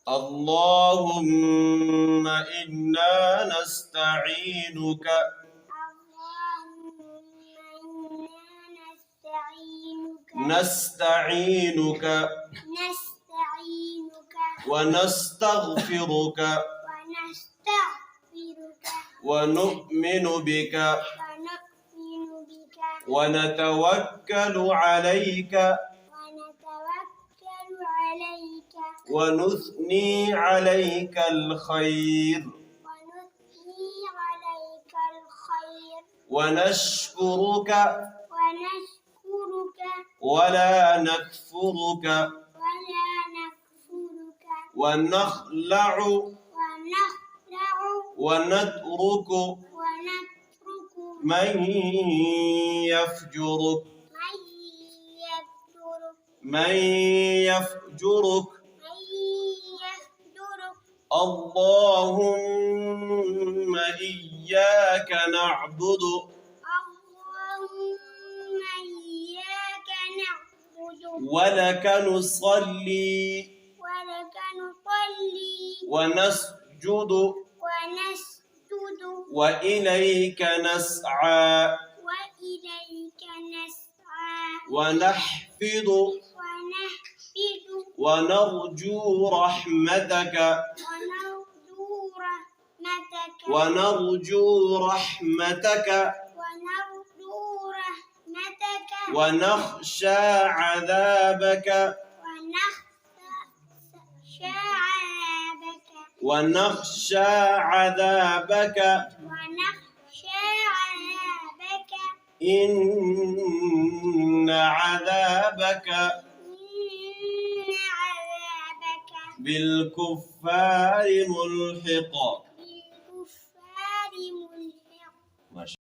اللهم إنا نستعينك نستعينك ونستغفرك ونؤمن بك ونتوكل عليك ونثني عليك الخير ونشكرك ولا نكفرك ونخلع ونترك من يفجرك اللهم إياك نعبد ولك نصلي ونسجد وإليك نسعى ونحفظ ونرجو رحمتك ونخشى عذابك إن عذابك بالكفار ملحق.